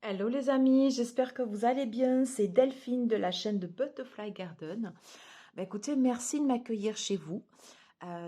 Hello les amis, j'espère que vous allez bien. C'est Delphine de la chaîne de Butterfly Garden. Écoutez, merci de m'accueillir chez vous.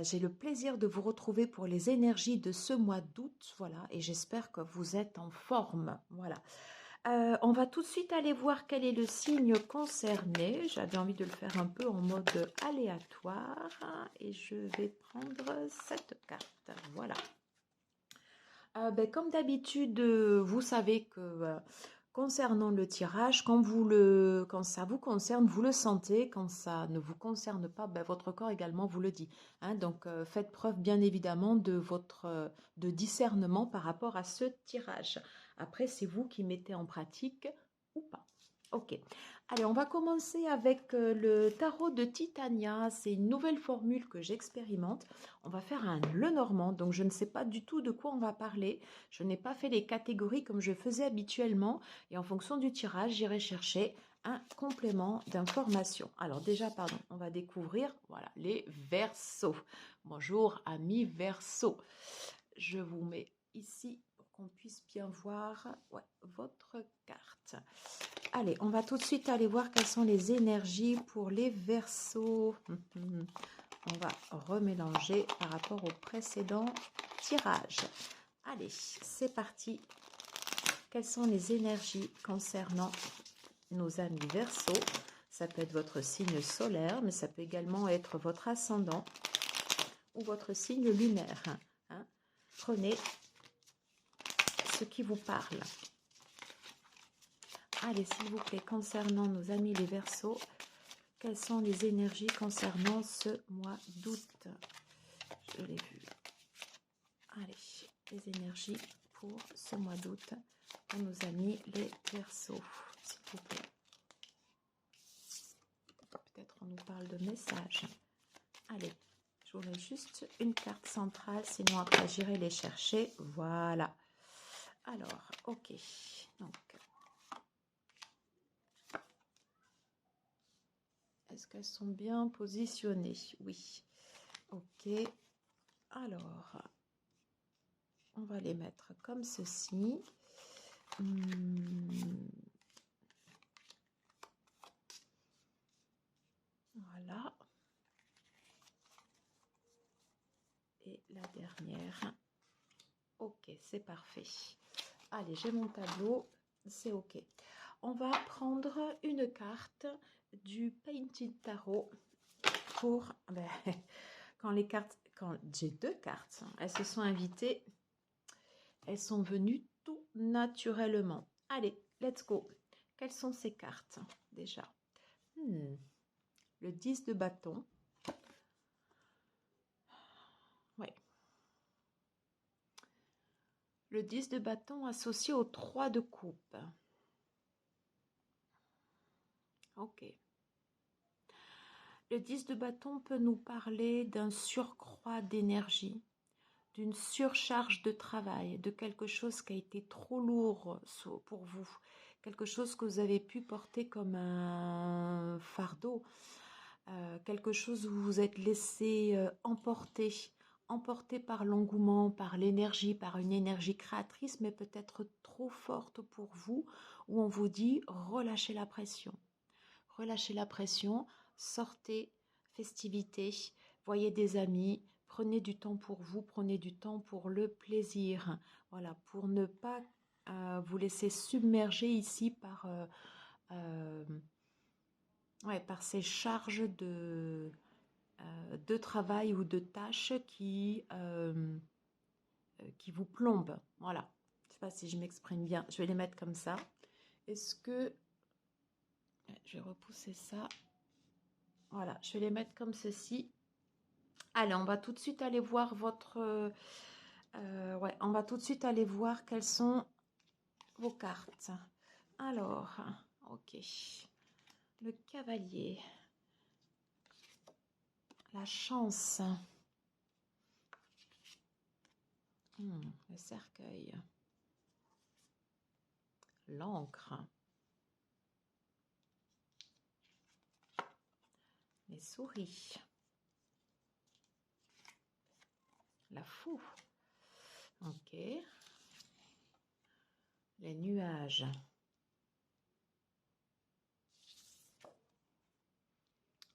J'ai le plaisir de vous retrouver pour les énergies de ce mois d'août. Voilà, et j'espère que vous êtes en forme. Voilà. On va tout de suite aller voir quel est le signe concerné. J'avais envie de le faire un peu en mode aléatoire. Et je vais prendre cette carte. Voilà. Comme d'habitude, vous savez que concernant le tirage, quand ça vous concerne, vous le sentez. Quand ça ne vous concerne pas, votre corps également vous le dit. Hein. Donc, faites preuve bien évidemment de votre de discernement par rapport à ce tirage. Après, c'est vous qui mettez en pratique ou pas. Ok. Allez, on va commencer avec le tarot de Titania. C'est une nouvelle formule que j'expérimente. On va faire un Lenormand, donc je ne sais pas du tout de quoi on va parler. Je n'ai pas fait les catégories comme je faisais habituellement et en fonction du tirage, j'irai chercher un complément d'information. Alors déjà, pardon, on va découvrir voilà, les Verseaux. Bonjour amis Verseaux. Je vous mets ici pour qu'on puisse bien voir votre carte. Allez, on va tout de suite aller voir quelles sont les énergies pour les Verseaux. On va remélanger par rapport au précédent tirage. Allez, c'est parti. Quelles sont les énergies concernant nos amis Verseaux? Ça peut être votre signe solaire, mais ça peut également être votre ascendant ou votre signe lunaire. Hein? Prenez ce qui vous parle. Allez, s'il vous plaît, concernant nos amis les Verseaux, quelles sont les énergies concernant ce mois d'août? Je l'ai vu. Allez, les énergies pour ce mois d'août pour nos amis les Verseaux, s'il vous plaît. Peut-être on nous parle de messages. Allez, je voudrais juste une carte centrale, sinon après j'irai les chercher. Voilà. Alors, ok. Donc, est-ce qu'elles sont bien positionnées? Oui. Ok. Alors, on va les mettre comme ceci. Voilà. Et la dernière. Ok, c'est parfait. Allez, j'ai mon tableau. C'est ok. On va prendre une carte du Painted Tarot pour... quand j'ai deux cartes, elles se sont invitées. Elles sont venues tout naturellement. Allez, let's go. Quelles sont ces cartes déjà? Le 10 de bâton. Ouais. Le 10 de bâton associé au 3 de coupe. Ok. Le 10 de bâton peut nous parler d'un surcroît d'énergie, d'une surcharge de travail, de quelque chose qui a été trop lourd pour vous, quelque chose que vous avez pu porter comme un fardeau, quelque chose où vous vous êtes laissé emporter par l'engouement, par l'énergie, par une énergie créatrice, mais peut-être trop forte pour vous, où on vous dit relâchez la pression. Relâchez la pression, sortez, festivités, voyez des amis, prenez du temps pour vous, prenez du temps pour le plaisir. Voilà, pour ne pas vous laisser submerger ici par ces charges de travail ou de tâches qui vous plombent. Voilà, je ne sais pas si je m'exprime bien, je vais les mettre comme ça. Est-ce que... Je vais repousser ça. Voilà, je vais les mettre comme ceci. Allez, on va tout de suite aller voir on va tout de suite aller voir quelles sont vos cartes. Alors, ok. Le cavalier. La chance. Le cercueil. L'encre. Les souris. La foue. Ok. les nuages,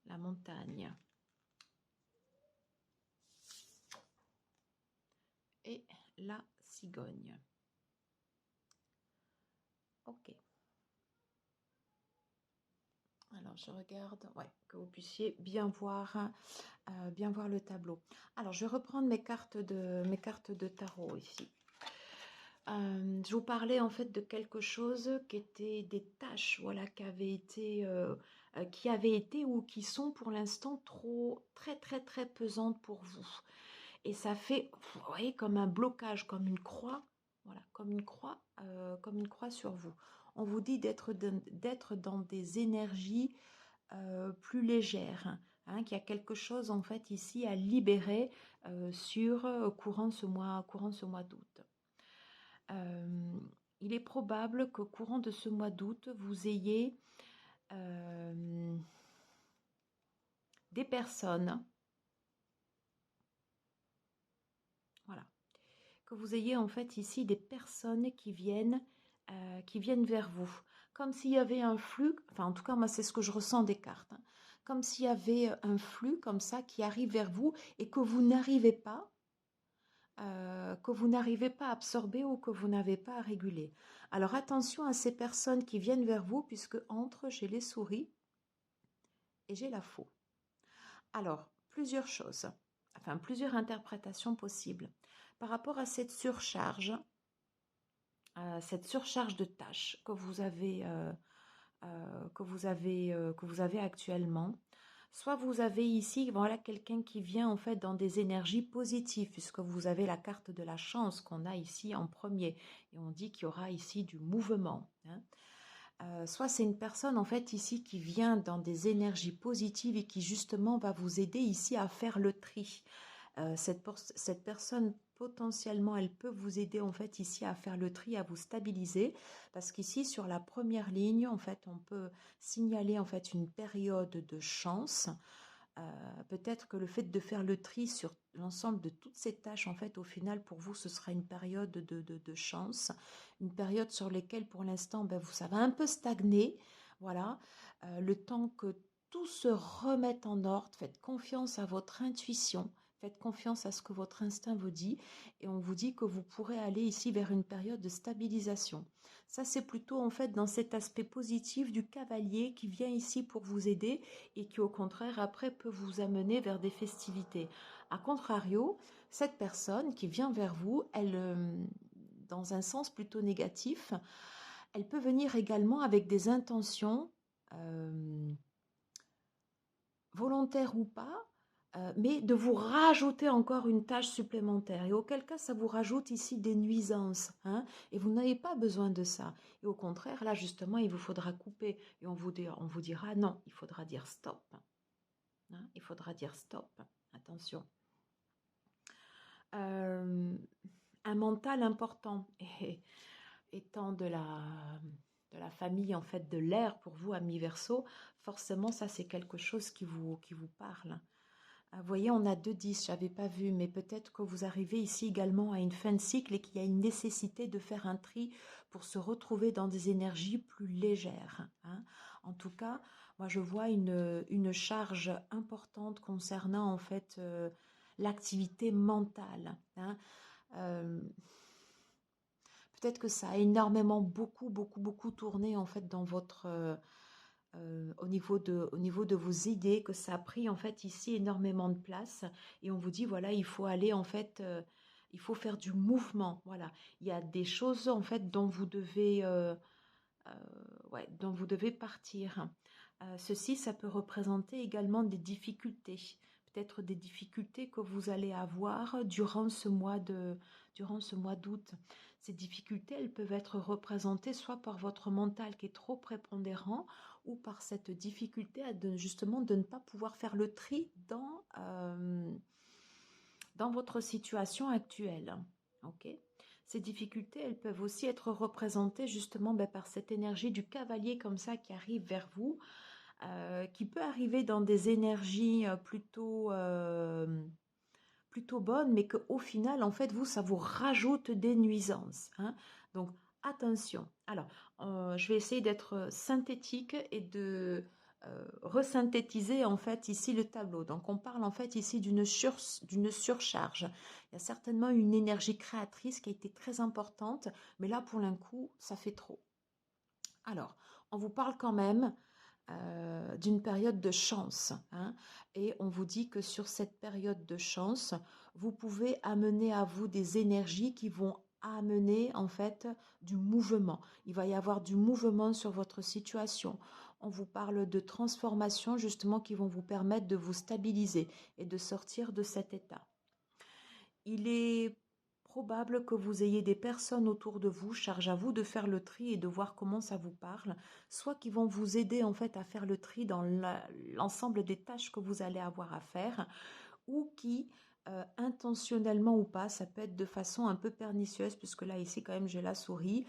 la montagne et la cigogne. Ok. Alors, je regarde, ouais, que vous puissiez bien voir le tableau. Alors, je vais reprendre mes cartes de tarot ici. Je vous parlais en fait de quelque chose qui était des tâches, voilà, qui avaient été ou qui sont pour l'instant très pesantes pour vous. Et ça fait, vous voyez, comme un blocage, comme une croix, voilà, comme une croix sur vous. On vous dit d'être dans des énergies plus légères, hein, qu'il y a quelque chose en fait ici à libérer courant ce mois d'août. Il est probable qu'au courant de ce mois d'août, vous ayez des personnes, voilà, que vous ayez en fait ici des personnes qui viennent vers vous, comme s'il y avait un flux, enfin en tout cas moi c'est ce que je ressens des cartes, hein, comme s'il y avait un flux comme ça qui arrive vers vous et que vous n'arrivez pas à absorber ou que vous n'avez pas à réguler. Alors attention à ces personnes qui viennent vers vous puisque entre j'ai les souris et j'ai la faux. Alors, plusieurs choses, enfin plusieurs interprétations possibles. Par rapport à cette surcharge de tâches que vous avez actuellement, soit vous avez ici, voilà, quelqu'un qui vient en fait dans des énergies positives, puisque vous avez la carte de la chance qu'on a ici en premier, et on dit qu'il y aura ici du mouvement, hein. Soit c'est une personne en fait ici qui vient dans des énergies positives et qui justement va vous aider ici à faire le tri. Cette personne potentiellement elle peut vous aider en fait ici à faire le tri, à vous stabiliser, parce qu'ici sur la première ligne en fait on peut signaler en fait une période de chance. Peut-être que le fait de faire le tri sur l'ensemble de toutes ces tâches, en fait, au final, pour vous, ce sera une période de chance, une période sur laquelle, pour l'instant, ben, ça va un peu stagner, voilà, le temps que tout se remette en ordre. Faites confiance à votre intuition, faites confiance à ce que votre instinct vous dit, et on vous dit que vous pourrez aller ici vers une période de stabilisation. Ça, c'est plutôt, en fait, dans cet aspect positif du cavalier qui vient ici pour vous aider et qui au contraire après peut vous amener vers des festivités. A contrario, cette personne qui vient vers vous, elle, dans un sens plutôt négatif, elle peut venir également avec des intentions volontaires ou pas, mais de vous rajouter encore une tâche supplémentaire. Et auquel cas, ça vous rajoute ici des nuisances, hein, et vous n'avez pas besoin de ça. Et au contraire, là, justement, il vous faudra couper. Et on vous dira non, il faudra dire stop. Hein, il faudra dire stop, attention. Un mental important, et étant de la famille en fait de l'air pour vous, amis Verseau, forcément ça c'est quelque chose qui vous parle. Vous voyez, on a 2 10, j'avais pas vu, mais peut-être que vous arrivez ici également à une fin de cycle et qu'il y a une nécessité de faire un tri pour se retrouver dans des énergies plus légères, hein. En tout cas, moi je vois une charge importante concernant en fait l'activité mentale, hein. Euh, Peut-être que ça a énormément beaucoup tourné en fait dans votre au niveau de vos idées, que ça a pris en fait ici énormément de place, et on vous dit voilà, il faut aller en fait il faut faire du mouvement, voilà, il y a des choses en fait dont vous devez partir. Ceci, ça peut représenter également des difficultés, peut-être des difficultés que vous allez avoir durant ce mois d'août. Ces difficultés, elles peuvent être représentées soit par votre mental qui est trop prépondérant, ou par cette difficulté justement de ne pas pouvoir faire le tri dans votre situation actuelle. Ok. Ces difficultés, elles peuvent aussi être représentées justement par cette énergie du cavalier comme ça qui arrive vers vous, qui peut arriver dans des énergies plutôt bonnes, mais qu'au final, en fait, ça vous rajoute des nuisances, hein. Donc, Attention. Alors, je vais essayer d'être synthétique et de resynthétiser en fait ici le tableau. Donc, on parle en fait ici d'une surcharge. Il y a certainement une énergie créatrice qui a été très importante, mais là, pour l'un coup, ça fait trop. Alors, on vous parle quand même d'une période de chance, hein, et on vous dit que sur cette période de chance, vous pouvez amener à vous des énergies qui vont amener en fait du mouvement. Il va y avoir du mouvement sur votre situation. On vous parle de transformations justement qui vont vous permettre de vous stabiliser et de sortir de cet état. Il est probable que vous ayez des personnes autour de vous, charge à vous de faire le tri et de voir comment ça vous parle, soit qui vont vous aider en fait à faire le tri dans l'ensemble des tâches que vous allez avoir à faire, ou qui, intentionnellement ou pas, ça peut être de façon un peu pernicieuse, puisque là ici quand même j'ai la souris,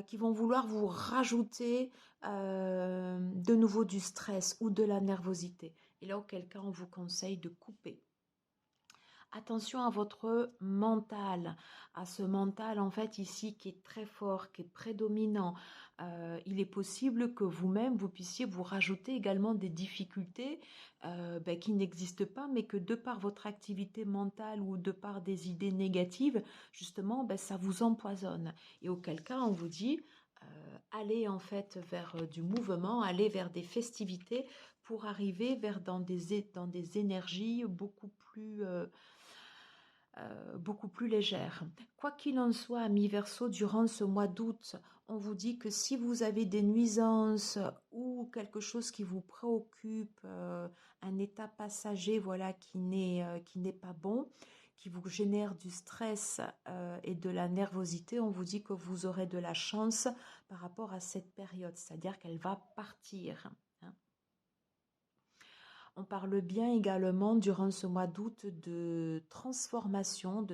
qui vont vouloir vous rajouter de nouveau du stress ou de la nervosité. Et là, auquel cas, on vous conseille de couper. Attention à votre mental, à ce mental en fait ici qui est très fort, qui est prédominant. Il est possible que vous-même, vous puissiez vous rajouter également des difficultés qui n'existent pas, mais que de par votre activité mentale ou de par des idées négatives, justement, ça vous empoisonne. Et auquel cas, on vous dit, allez en fait vers du mouvement, allez vers des festivités pour arriver dans des énergies beaucoup plus légère. Quoi qu'il en soit, amis Verseau, durant ce mois d'août, on vous dit que si vous avez des nuisances ou quelque chose qui vous préoccupe, un état passager voilà, qui n'est pas bon, qui vous génère du stress et de la nervosité, on vous dit que vous aurez de la chance par rapport à cette période, c'est-à-dire qu'elle va partir. On parle bien également durant ce mois d'août de transformations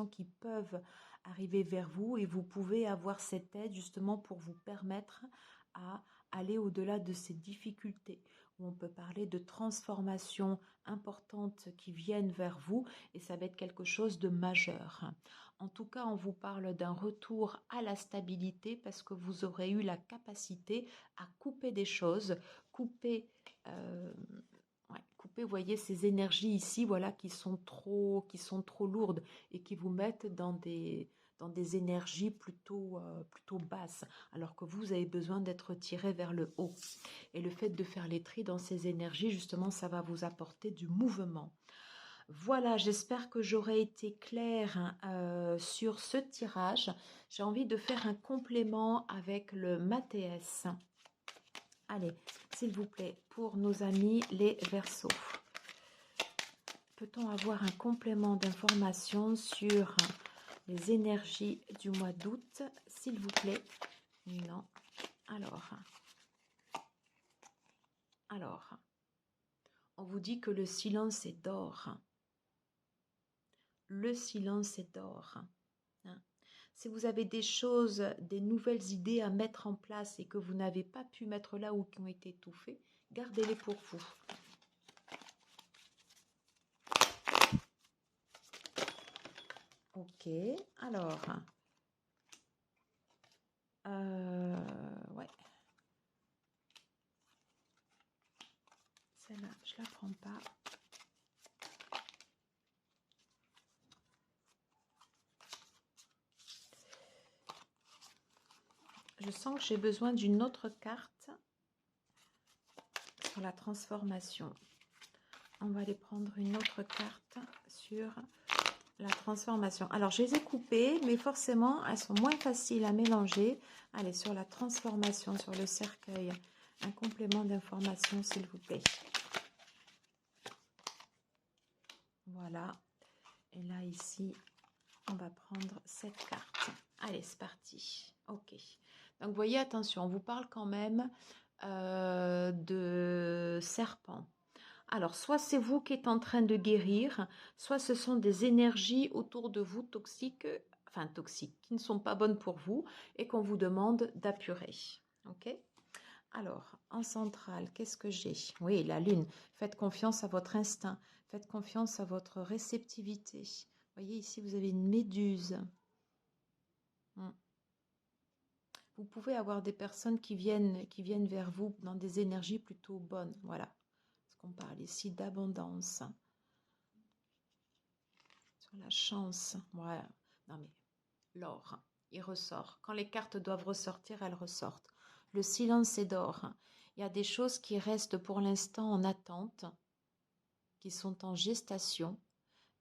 qui peuvent arriver vers vous et vous pouvez avoir cette aide justement pour vous permettre à aller au-delà de ces difficultés. Où on peut parler de transformations importantes qui viennent vers vous et ça va être quelque chose de majeur. En tout cas, on vous parle d'un retour à la stabilité parce que vous aurez eu la capacité à couper des choses, couper euh, couper, vous voyez, ces énergies ici, voilà, qui sont trop lourdes et qui vous mettent dans des énergies plutôt basses, alors que vous avez besoin d'être tiré vers le haut. Et le fait de faire les tris dans ces énergies, justement, ça va vous apporter du mouvement. Voilà, j'espère que j'aurai été claire sur ce tirage. J'ai envie de faire un complément avec le Mathéès. Allez, s'il vous plaît, pour nos amis les Verseaux. Peut-on avoir un complément d'information sur les énergies du mois d'août, s'il vous plaît? Non. Alors, on vous dit que le silence est d'or. Le silence est d'or. Si vous avez des choses, des nouvelles idées à mettre en place et que vous n'avez pas pu mettre là ou qui ont été étouffées, gardez-les pour vous. Ok, alors, ouais. Celle-là, je la prends pas. Je sens que j'ai besoin d'une autre carte sur la transformation. On va aller prendre une autre carte sur la transformation. Alors, je les ai coupées, mais forcément, elles sont moins faciles à mélanger. Allez, sur la transformation, sur le cercueil, un complément d'information, s'il vous plaît. Voilà. Et là, ici, on va prendre cette carte. Allez, c'est parti. Ok. Donc, vous voyez, attention, on vous parle quand même de serpent. Alors, soit c'est vous qui êtes en train de guérir, soit ce sont des énergies autour de vous toxiques, qui ne sont pas bonnes pour vous et qu'on vous demande d'apurer. Ok ? Alors, en centrale, qu'est-ce que j'ai? Oui, la lune. Faites confiance à votre instinct. Faites confiance à votre réceptivité. Vous voyez, ici, vous avez une méduse. Vous pouvez avoir des personnes qui viennent vers vous dans des énergies plutôt bonnes. Voilà. Parce qu'on parle ici d'abondance. Sur la chance. Ouais. Non mais, l'or, il ressort. Quand les cartes doivent ressortir, elles ressortent. Le silence est d'or. Il y a des choses qui restent pour l'instant en attente, qui sont en gestation.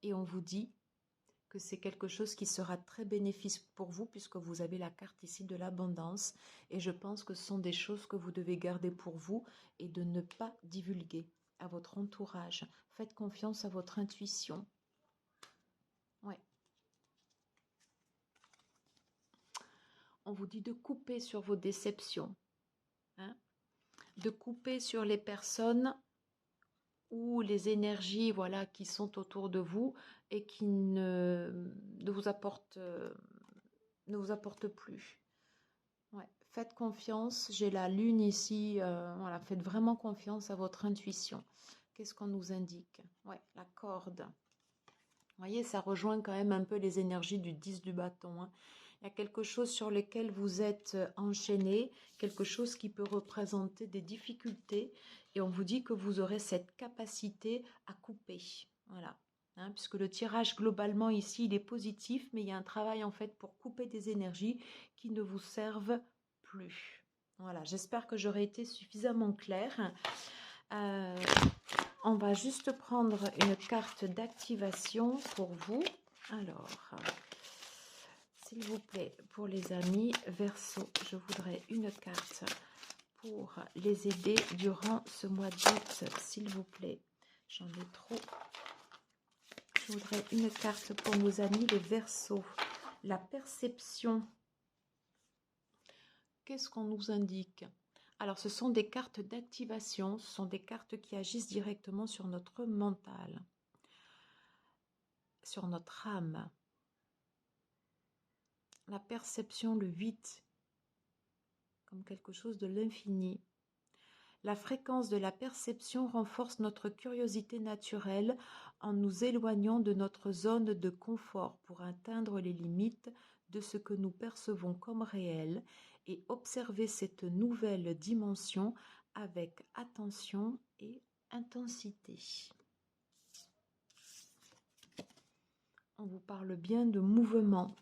Et on vous dit que c'est quelque chose qui sera très bénéfique pour vous puisque vous avez la carte ici de l'abondance et je pense que ce sont des choses que vous devez garder pour vous et de ne pas divulguer à votre entourage. Faites confiance à votre intuition. Ouais. On vous dit de couper sur vos déceptions, hein, de couper sur les personnes ou les énergies voilà, qui sont autour de vous et qui ne vous apportent plus. Ouais. Faites confiance, j'ai la lune ici, voilà, faites vraiment confiance à votre intuition. Qu'est-ce qu'on nous indique? Ouais, la corde. Vous voyez, ça rejoint quand même un peu les énergies du 10 du bâton, hein. Il y a quelque chose sur lequel vous êtes enchaîné, quelque chose qui peut représenter des difficultés et on vous dit que vous aurez cette capacité à couper. Voilà. Hein, puisque le tirage globalement ici, il est positif, mais il y a un travail en fait pour couper des énergies qui ne vous servent plus. Voilà, j'espère que j'aurai été suffisamment claire. On va juste prendre une carte d'activation pour vous. Alors, s'il vous plaît, pour les amis Verseau, je voudrais une carte pour les aider durant ce mois d'août, s'il vous plaît. J'en ai trop. Je voudrais une carte pour nos amis les Verseaux. La perception. Qu'est-ce qu'on nous indique? Alors, ce sont des cartes d'activation, ce sont des cartes qui agissent directement sur notre mental, sur notre âme. La perception, le 8, comme quelque chose de l'infini. La fréquence de la perception renforce notre curiosité naturelle en nous éloignant de notre zone de confort pour atteindre les limites de ce que nous percevons comme réel et observer cette nouvelle dimension avec attention et intensité. On vous parle bien de mouvement.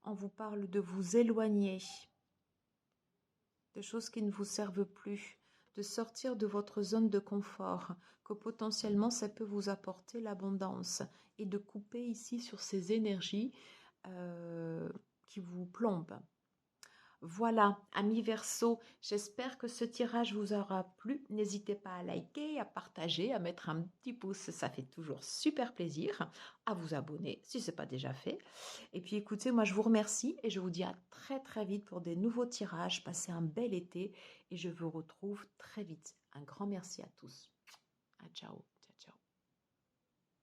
On vous parle de vous éloigner de choses qui ne vous servent plus, de sortir de votre zone de confort, que potentiellement ça peut vous apporter l'abondance et de couper ici sur ces énergies qui vous plombent. Voilà, amis Verseau, j'espère que ce tirage vous aura plu. N'hésitez pas à liker, à partager, à mettre un petit pouce, ça fait toujours super plaisir. À vous abonner si ce n'est pas déjà fait. Et puis écoutez, moi je vous remercie et je vous dis à très très vite pour des nouveaux tirages. Passez un bel été et je vous retrouve très vite. Un grand merci à tous. À ciao.